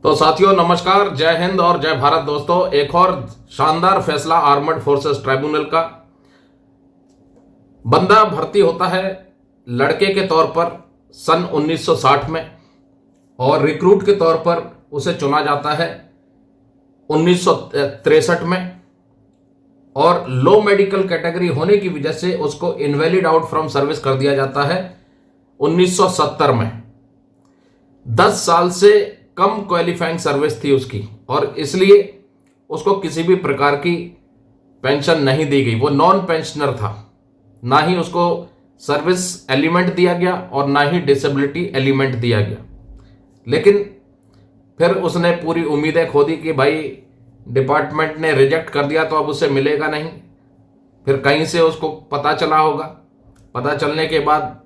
तो साथियों नमस्कार, जय हिंद और जय भारत। दोस्तों, एक और शानदार फैसला आर्मड फोर्सेस ट्राइब्यूनल का। बंदा भर्ती होता है लड़के के तौर पर सन 1960 में और रिक्रूट के तौर पर उसे चुना जाता है 1963 में, और लो मेडिकल कैटेगरी होने की वजह से उसको इनवैलिड आउट फ्रॉम सर्विस कर दिया जाता है 1970 में। 10 साल से कम क्वालिफाइंग सर्विस थी उसकी और इसलिए उसको किसी भी प्रकार की पेंशन नहीं दी गई। वो नॉन पेंशनर था, ना ही उसको सर्विस एलिमेंट दिया गया और ना ही डिसेबिलिटी एलिमेंट दिया गया। लेकिन फिर उसने पूरी उम्मीदें खो दी कि भाई डिपार्टमेंट ने रिजेक्ट कर दिया तो अब उसे मिलेगा नहीं। फिर कहीं से उसको पता चला होगा, पता चलने के बाद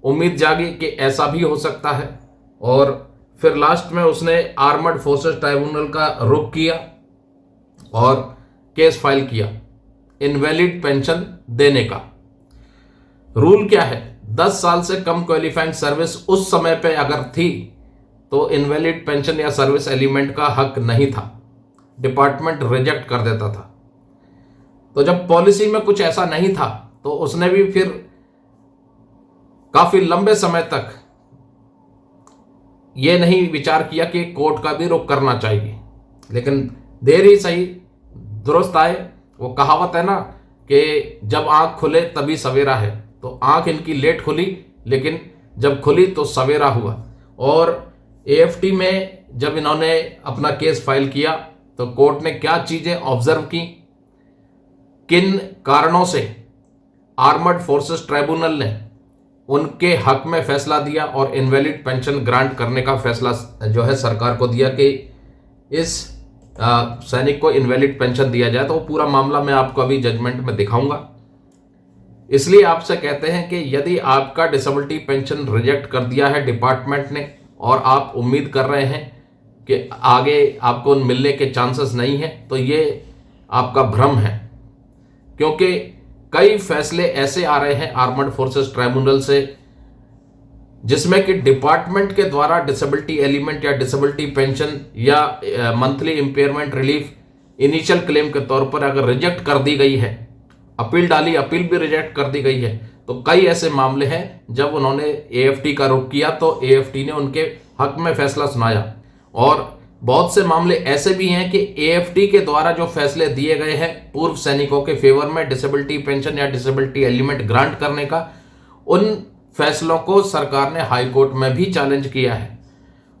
उम्मीद जागी कि ऐसा भी हो सकता है, और फिर लास्ट में उसने आर्मड फोर्सेस ट्राइब्यूनल का रुख किया और केस फाइल किया इनवैलिड पेंशन देने का। रूल क्या है? 10 साल से कम क्वालिफाइंग सर्विस उस समय पे अगर थी तो इनवैलिड पेंशन या सर्विस एलिमेंट का हक नहीं था, डिपार्टमेंट रिजेक्ट कर देता था। तो जब पॉलिसी में कुछ ऐसा नहीं था तो उसने भी फिर काफी लंबे समय तक ये नहीं विचार किया कि कोर्ट का भी रुख करना चाहिए। लेकिन देर ही सही दुरुस्त आए। वो कहावत है ना कि जब आंख खुले तभी सवेरा है, तो आंख इनकी लेट खुली लेकिन जब खुली तो सवेरा हुआ। और एएफटी में जब इन्होंने अपना केस फाइल किया तो कोर्ट ने क्या चीजें ऑब्जर्व की, किन कारणों से आर्मड फोर्सेस ट्राइब्यूनल ने उनके हक में फैसला दिया और इनवैलिड पेंशन ग्रांट करने का फैसला जो है सरकार को दिया कि इस सैनिक को इनवैलिड पेंशन दिया जाए। तो वो पूरा मामला मैं आपको अभी जजमेंट में दिखाऊंगा। इसलिए आपसे कहते हैं कि यदि आपका डिसेबिलिटी पेंशन रिजेक्ट कर दिया है डिपार्टमेंट ने और आप उम्मीद कर रहे हैं कि आगे आपको मिलने के चांसेस नहीं है, तो ये आपका भ्रम है। क्योंकि कई फैसले ऐसे आ रहे हैं आर्मड फोर्सेस ट्राइब्यूनल से जिसमें कि डिपार्टमेंट के द्वारा डिसेबिलिटी एलिमेंट या डिसेबिलिटी पेंशन या monthly impairment relief initial claim के तौर पर अगर रिजेक्ट कर दी गई है, अपील डाली, अपील भी रिजेक्ट कर दी गई है, तो कई ऐसे मामले हैं जब उन्होंने एएफटी का रुख किया तो एएफटी ने उनके हक में फैसला सुनाया। और बहुत से मामले ऐसे भी हैं कि एएफटी के द्वारा जो फैसले दिए गए हैं पूर्व सैनिकों के फेवर में डिसेबिलिटी पेंशन या डिसेबिलिटी एलिमेंट ग्रांट करने का, उन फैसलों को सरकार ने हाई कोर्ट में भी चैलेंज किया है।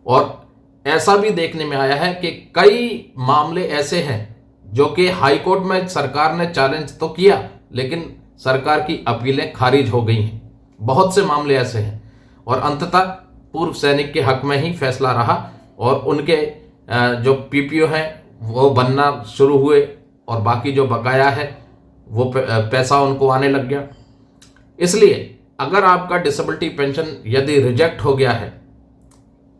और ऐसा भी देखने में आया है कि कई मामले ऐसे हैं जो कि हाई कोर्ट में सरकार ने चैलेंज तो किया लेकिन सरकार की अपीलें खारिज हो गई हैं। बहुत से मामले ऐसे हैं और अंततः पूर्व सैनिक के हक में ही फैसला रहा और उनके जो पीपीओ हैं वो बनना शुरू हुए और बाकी जो बकाया है वो पैसा उनको आने लग गया। इसलिए अगर आपका डिसेबिलिटी पेंशन यदि रिजेक्ट हो गया है,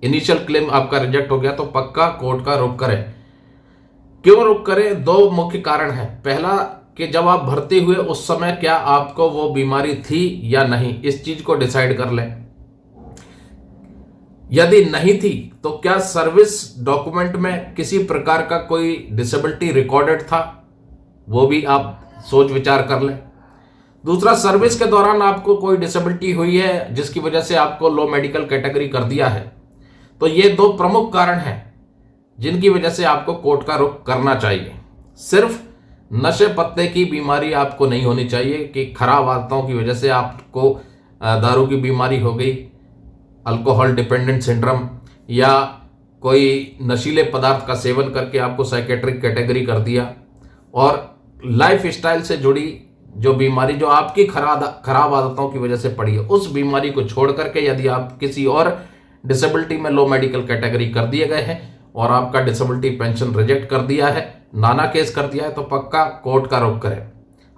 इनिशियल क्लेम आपका रिजेक्ट हो गया, तो पक्का कोर्ट का रुख करें। क्यों रुख करें? 2 मुख्य कारण हैं। पहला कि जब आप भर्ती हुए उस समय क्या आपको वो बीमारी थी या नहीं, इस चीज को डिसाइड कर लें। यदि नहीं थी तो क्या सर्विस डॉक्यूमेंट में किसी प्रकार का कोई डिसेबिलिटी रिकॉर्डेड था, वो भी आप सोच विचार कर लें। दूसरा, सर्विस के दौरान आपको कोई डिसेबिलिटी हुई है जिसकी वजह से आपको लो मेडिकल कैटेगरी कर दिया है। तो ये 2 प्रमुख कारण हैं जिनकी वजह से आपको कोर्ट का रुख करना चाहिए। सिर्फ नशे पत्ते की बीमारी आपको नहीं होनी चाहिए कि खराब आदतों की वजह से आपको दारू की बीमारी हो गई, अल्कोहल डिपेंडेंट सिंड्रोम, या कोई नशीले पदार्थ का सेवन करके आपको साइकेट्रिक कैटेगरी कर दिया, और लाइफ स्टाइल से जुड़ी जो बीमारी जो आपकी खराब आदतों की वजह से पड़ी है, उस बीमारी को छोड़ करके यदि आप किसी और डिसेबिलिटी में लो मेडिकल कैटेगरी कर दिए गए हैं और आपका डिसेबिलिटी पेंशन रिजेक्ट कर दिया है, नाना केस कर दिया है, तो पक्का कोर्ट का रुख करें।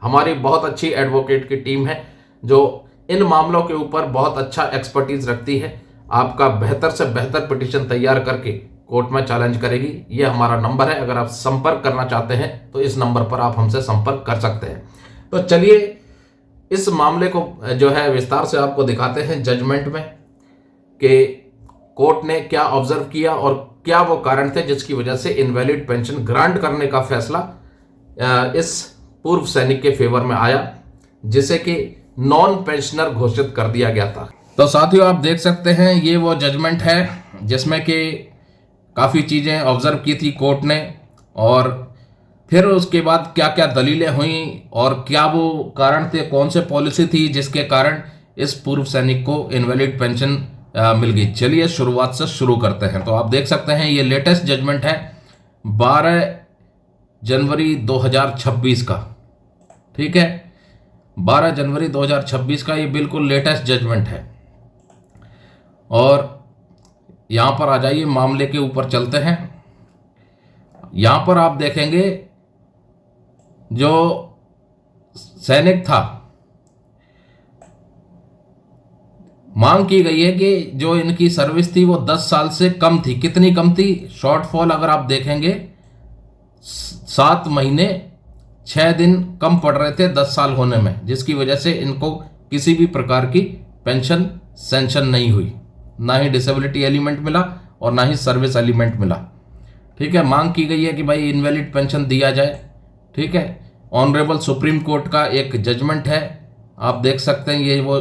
हमारी बहुत अच्छी एडवोकेट की टीम है जो इन मामलों के ऊपर बहुत अच्छा एक्सपर्टीज रखती है। आपका बेहतर से बेहतर पिटीशन तैयार करके कोर्ट में चैलेंज करेगी। ये हमारा नंबर है, अगर आप संपर्क करना चाहते हैं तो इस नंबर पर आप हमसे संपर्क कर सकते हैं। तो चलिए इस मामले को जो है विस्तार से आपको दिखाते हैं जजमेंट में कि कोर्ट ने क्या ऑब्जर्व किया और क्या वो कारण थे जिसकी वजह से इनवैलिड पेंशन ग्रांट करने का फैसला इस पूर्व सैनिक के फेवर में आया, जिसे कि नॉन पेंशनर घोषित कर दिया गया था। तो साथियों, आप देख सकते हैं ये वो जजमेंट है जिसमें कि काफ़ी चीज़ें ऑब्जर्व की थी कोर्ट ने, और फिर उसके बाद क्या क्या दलीलें हुई और क्या वो कारण थे, कौन से पॉलिसी थी जिसके कारण इस पूर्व सैनिक को इनवैलिड पेंशन मिल गई। चलिए शुरुआत से शुरू करते हैं। तो आप देख सकते हैं ये लेटेस्ट जजमेंट है 12 जनवरी 2026 का। ठीक है, 12 जनवरी 2026 का ये बिल्कुल लेटेस्ट जजमेंट है। और यहां पर आ जाइए, मामले के ऊपर चलते हैं। यहां पर आप देखेंगे जो सैनिक था, मांग की गई है कि जो इनकी सर्विस थी वो 10 साल से कम थी। कितनी कम थी? शॉर्टफॉल अगर आप देखेंगे 7 महीने 6 दिन कम पड़ रहे थे 10 साल होने में, जिसकी वजह से इनको किसी भी प्रकार की पेंशन सेंशन नहीं हुई, ना ही डिसेबिलिटी एलिमेंट मिला और ना ही सर्विस एलिमेंट मिला। ठीक है, मांग की गई है कि भाई इनवैलिड पेंशन दिया जाए। ठीक है, ऑनरेबल सुप्रीम कोर्ट का एक जजमेंट है, आप देख सकते हैं ये वो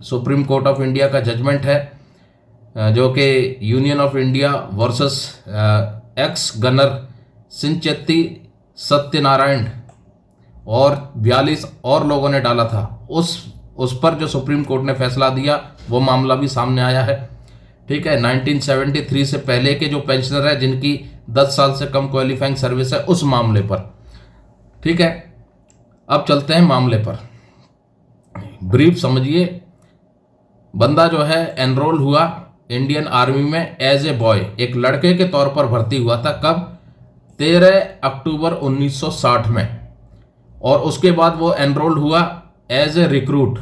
सुप्रीम कोर्ट ऑफ इंडिया का जजमेंट है जो कि union of India versus ex gunner Sinchetti Satyanarayana और 42 और लोगों ने डाला था। उस पर जो सुप्रीम कोर्ट ने फैसला दिया वो मामला भी सामने आया है। ठीक है, 1973 से पहले के जो पेंशनर है जिनकी 10 साल से कम क्वालिफाइंग सर्विस है, उस मामले पर। ठीक है, अब चलते हैं मामले पर। ब्रीफ समझिए। बंदा जो है एनरोल हुआ इंडियन आर्मी में एज ए बॉय, एक लड़के के तौर पर भर्ती हुआ था। कब? 13 अक्टूबर 1960 में। और उसके बाद वो एनरोल हुआ एज ए रिक्रूट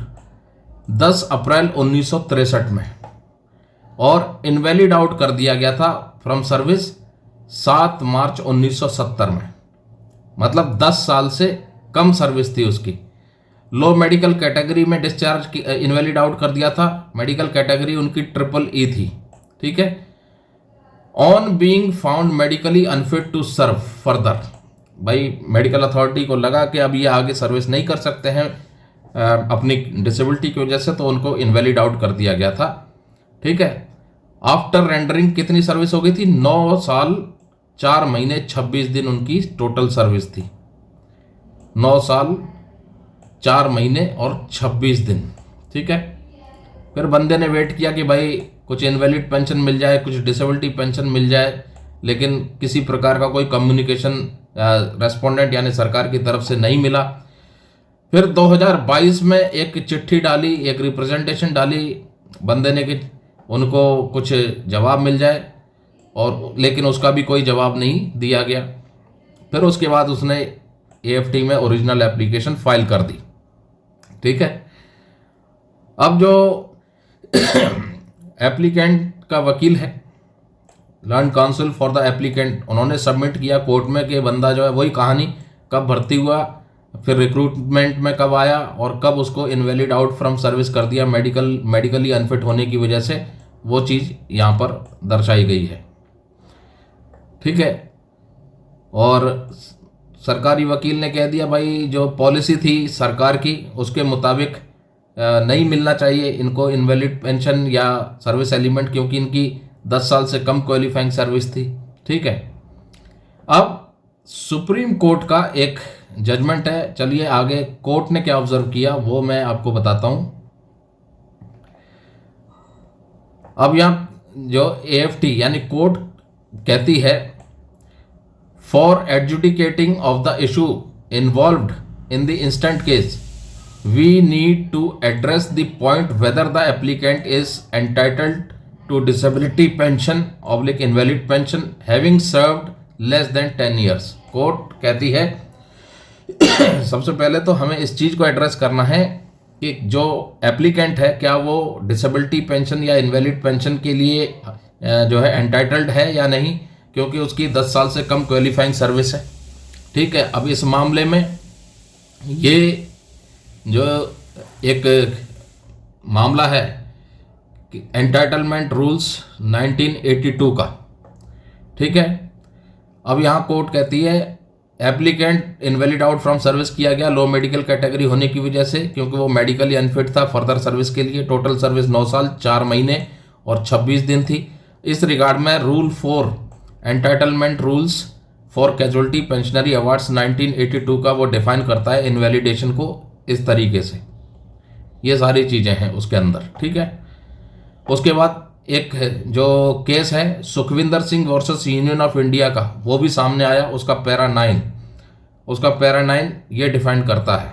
10 अप्रैल 1963 में, और इनवैलिड आउट कर दिया गया था फ्रॉम सर्विस 7 मार्च 1970 में। मतलब 10 साल से कम सर्विस थी उसकी। लो मेडिकल कैटेगरी में डिस्चार्ज इनवैलिड आउट कर दिया था। मेडिकल कैटेगरी उनकी EEE थी। ठीक है, on being found medically unfit to serve further, भाई मेडिकल अथॉरिटी को लगा कि अब ये आगे सर्विस नहीं कर सकते हैं अपनी डिसेबिलिटी की वजह से, तो उनको इनवैलिड आउट कर दिया गया था। ठीक है, आफ्टर रेंडरिंग कितनी सर्विस हो गई थी? 9 साल 4 महीने 26 दिन उनकी टोटल सर्विस थी। 9 साल 4 महीने और 26 दिन। ठीक है, फिर बंदे ने वेट किया कि भाई कुछ इनवैलिड पेंशन मिल जाए, कुछ डिसेबिलिटी पेंशन मिल जाए, लेकिन किसी प्रकार का कोई कम्युनिकेशन रेस्पोंडेंट यानी सरकार की तरफ से नहीं मिला। फिर 2022 में एक चिट्ठी डाली, एक रिप्रेजेंटेशन डाली बंदे ने कि उनको कुछ जवाब मिल जाए, और लेकिन उसका भी कोई जवाब नहीं दिया गया। फिर उसके बाद उसने AFT में ओरिजिनल एप्लीकेशन फाइल कर दी। ठीक है, अब जो एप्लीकेंट का वकील है, learn council for the applicant, उन्होंने सबमिट किया कोर्ट में कि बंदा जो है वही कहानी, कब भर्ती हुआ, फिर रिक्रूटमेंट में कब आया, और कब उसको इनवैलिड आउट फ्रॉम सर्विस कर दिया मेडिकली अनफिट होने की वजह से। वो चीज़ यहाँ पर दर्शाई गई है। ठीक है, और सरकारी वकील ने कह दिया भाई जो पॉलिसी थी सरकार की उसके मुताबिक नहीं मिलना चाहिए इनको इनवैलिड पेंशन या सर्विस एलिमेंट, क्योंकि इनकी 10 साल से कम क्वालिफाइंग सर्विस थी। ठीक है, अब सुप्रीम कोर्ट का एक जजमेंट है। चलिए आगे कोर्ट ने क्या ऑब्जर्व किया वो मैं आपको बताता हूं। अब यहां जो AFT यानी कोर्ट कहती है, for adjudicating of the issue involved in the instant case we need to address the point whether the applicant is entitled to disability pension / invalid pension having served less than 10 years। Court कहती है सबसे पहले तो हमें इस चीज को address करना है कि जो एप्लीकेंट है क्या वो डिसेबिलिटी पेंशन या इनवैलिड पेंशन के लिए जो है एंटाइटल्ड है या नहीं, क्योंकि उसकी 10 साल से कम क्वालिफाइंग सर्विस है। ठीक है, अब इस मामले में ये जो एक मामला है एंटाइटलमेंट रूल्स 1982 का। ठीक है, अब यहाँ कोर्ट कहती है applicant invalid out from service किया गया लो मेडिकल कैटेगरी होने की वजह से, क्योंकि वो मेडिकली अनफिट था फर्दर सर्विस के लिए। टोटल सर्विस 9 साल 4 महीने और 26 दिन थी। इस रिगार्ड में rule 4 entitlement rules for casualty pensionary awards 1982 का वो डिफाइन करता है इनवैलिडेशन को इस तरीके से। ये सारी चीज़ें हैं उसके अंदर। ठीक है, उसके बाद एक जो केस है Sukhwinder Singh versus union of India का, वो भी सामने आया। उसका पैरा 9 ये डिफाइन करता है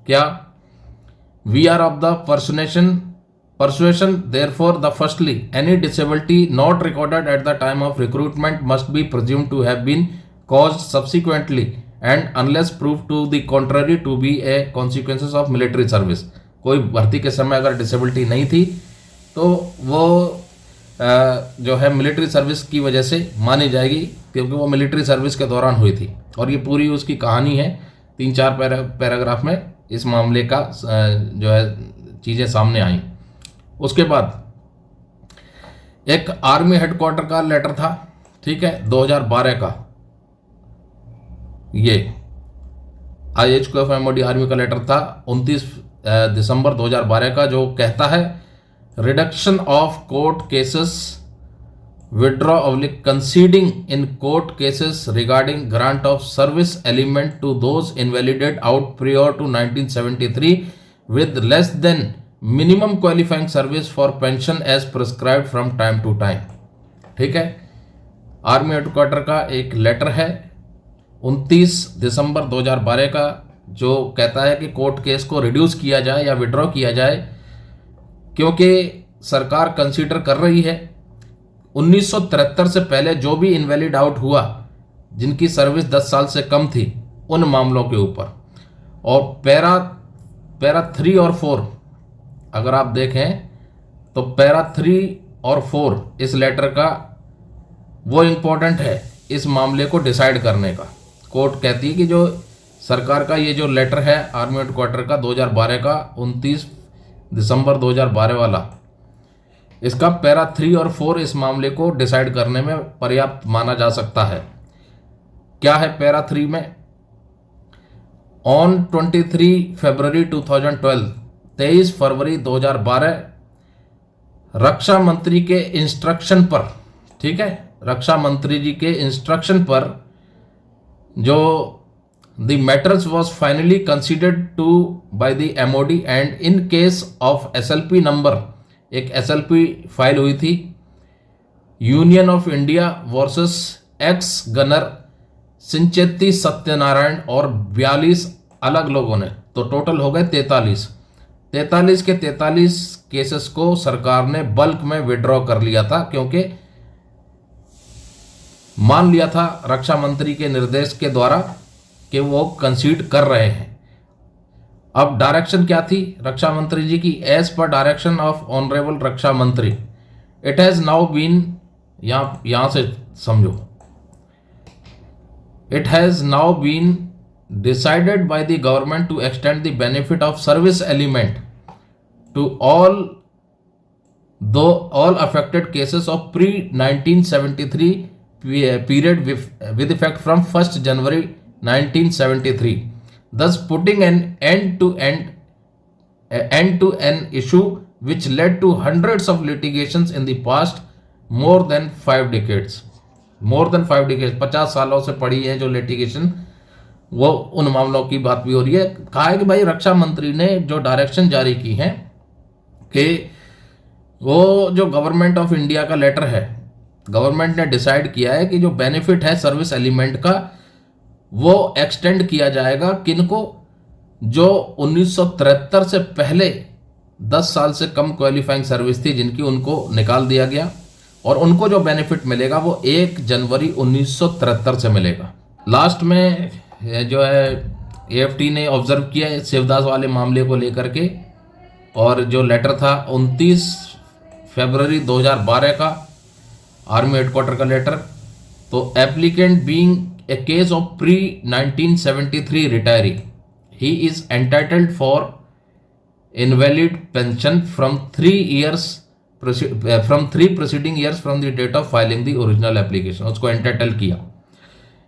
क्या, we are of the persuasion therefore the firstly any disability not recorded at the time of recruitment must be presumed to have been caused subsequently and unless proved to the contrary to be a consequences of military service। कोई भर्ती के समय अगर disability नहीं थी तो वो जो है मिलिट्री सर्विस की वजह से मानी जाएगी, क्योंकि वो मिलिट्री सर्विस के दौरान हुई थी। और ये पूरी उसकी कहानी है, 3-4 पैराग्राफ में इस मामले का जो है चीज़ें सामने आई। उसके बाद एक आर्मी हेडक्वार्टर का लेटर था। ठीक है, 2012 का, ये IHQF-MOD आर्मी का लेटर था 29 दिसंबर 2012 का, जो कहता है reduction of court cases withdraw conceding in court cases regarding grant of service element to those invalided out prior to 1973 with less than minimum qualifying service for pension as prescribed from time to time. ठीक है, army headquarter का एक letter है 29 दिसंबर 2012 का, जो कहता है कि कोर्ट केस को रिड्यूस किया जाए या विड्रॉ किया जाए, क्योंकि सरकार कंसीडर कर रही है 1973 से पहले जो भी इनवैलिड आउट हुआ जिनकी सर्विस 10 साल से कम थी उन मामलों के ऊपर। और पैरा 3 और 4 अगर आप देखें तो पैरा 3 और 4 इस लेटर का वो इम्पोर्टेंट है इस मामले को डिसाइड करने का। कोर्ट कहती है कि जो सरकार का ये जो लेटर है आर्मी हेडक्वार्टर का 2012 का 29 दिसंबर 2012 वाला, इसका पैरा 3 और 4 इस मामले को डिसाइड करने में पर्याप्त माना जा सकता है। क्या है पैरा 3 में, ऑन 23 फरवरी 2012 23 फरवरी 2012 रक्षा मंत्री के इंस्ट्रक्शन पर, ठीक है, रक्षा मंत्री जी के इंस्ट्रक्शन पर जो the matters was finally considered to by the MOD and in case of SLP number, एक SLP फाइल हुई थी union of India versus ex gunner Sinchetti Satyanarayana और 42 अलग लोगों ने, तो टोटल हो गए 43 के 43 केसेस को सरकार ने बल्क में विड्रॉ कर लिया था, क्योंकि मान लिया था रक्षा मंत्री के निर्देश के द्वारा कि वो कंसीड कर रहे हैं। अब डायरेक्शन क्या थी रक्षा मंत्री जी की, as per direction of honourable रक्षा मंत्री इट हैज नाउ बीन, यहां से समझो, it has now been decided by the government to extend the benefit of service element to all affected cases of pre-1973 period with effect from 1st January 1973, thus putting an end to an issue which led to hundreds of litigations in the past more than 5 decades। 50 सालों से पड़ी है जो litigation, वो उन मामलों की बात भी हो रही है। कहा है कि भाई रक्षा मंत्री ने जो डायरेक्शन जारी की है कि वो जो गवर्नमेंट ऑफ इंडिया का लेटर है, गवर्नमेंट ने डिसाइड किया है कि जो बेनिफिट है सर्विस एलिमेंट का वो एक्सटेंड किया जाएगा किनको, जो 1973 से पहले 10 साल से कम क्वालिफाइंग सर्विस थी जिनकी, उनको निकाल दिया गया और उनको जो बेनिफिट मिलेगा वो 1 जनवरी 1973 से मिलेगा। लास्ट में जो है AFT ने ऑब्जर्व किया है शिवदास वाले मामले को लेकर के, और जो लेटर था 29 फरवरी 2012 का आर्मी हेडक्वार्टर का लेटर, तो applicant being a case of pre-1973 retiree he is entitled for invalid pension from 3 years from 3 preceding years from the date of filing the original application, उसको एंटाइटल किया।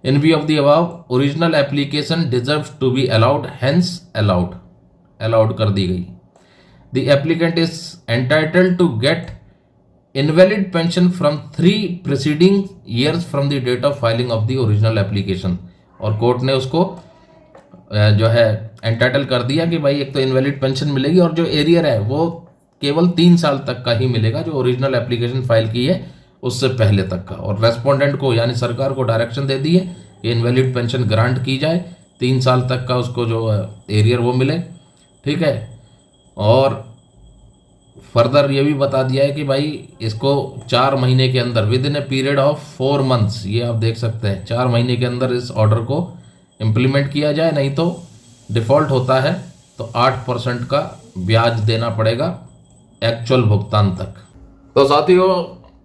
In view of the above original application deserves to be allowed, hence allowed कर दी गई। The applicant is entitled to get invalid pension from 3 preceding years from the date of filing of the original application. और court ने उसको जो है entitle कर दिया कि भाई एक तो इनवैलिड पेंशन मिलेगी और जो एरियर है वो केवल 3 साल तक का ही मिलेगा, जो ओरिजिनल एप्लीकेशन फाइल की है उससे पहले तक का। और रेस्पोंडेंट को यानी सरकार को डायरेक्शन दे दी है कि इनवैलिड पेंशन ग्रांट की जाए, 3 साल तक का उसको जो एरियर वो मिले, ठीक है। और फर्दर ये भी बता दिया है कि भाई इसको 4 महीने के अंदर with in a period of 4 months, ये आप देख सकते हैं 4 महीने के अंदर इस ऑर्डर को इम्प्लीमेंट किया जाए, नहीं तो डिफ़ॉल्ट होता है तो 8% का ब्याज देना पड़ेगा एक्चुअल भुगतान तक। तो साथियों,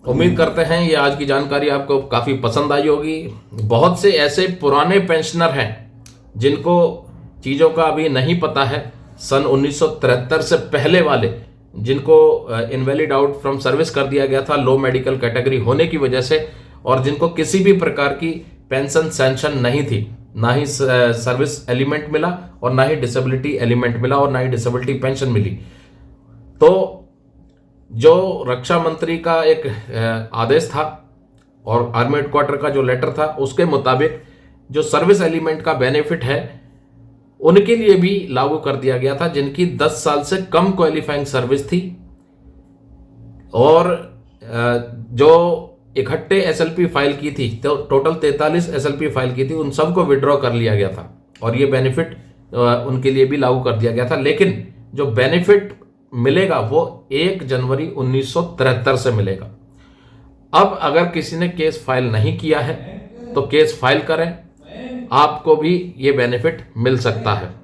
उम्मीद करते हैं ये आज की जानकारी आपको काफ़ी पसंद आई होगी। बहुत से ऐसे पुराने पेंशनर हैं जिनको चीज़ों का अभी नहीं पता है, सन 1973 से पहले वाले, जिनको इनवैलिड आउट फ्रॉम सर्विस कर दिया गया था लो मेडिकल कैटेगरी होने की वजह से, और जिनको किसी भी प्रकार की पेंशन सैंक्शन नहीं थी, ना ही सर्विस एलिमेंट मिला और ना ही डिसेबिलिटी एलिमेंट मिला और ना ही डिसेबिलिटी पेंशन मिली। तो जो रक्षा मंत्री का एक आदेश था और आर्मी हेडक्वार्टर का जो लेटर था, उसके मुताबिक जो सर्विस एलिमेंट का बेनिफिट है उनके लिए भी लागू कर दिया गया था जिनकी 10 साल से कम क्वालिफाइंग सर्विस थी, और जो इकट्ठे एसएलपी फाइल की थी, तो टोटल 43 एसएलपी फाइल की थी, उन सबको विड्रॉ कर लिया गया था और ये बेनिफिट उनके लिए भी लागू कर दिया गया था। लेकिन जो बेनिफिट मिलेगा वो 1 जनवरी 1973 से मिलेगा। अब अगर किसी ने केस फाइल नहीं किया है तो केस फाइल करें, आपको भी ये बेनिफिट मिल सकता है।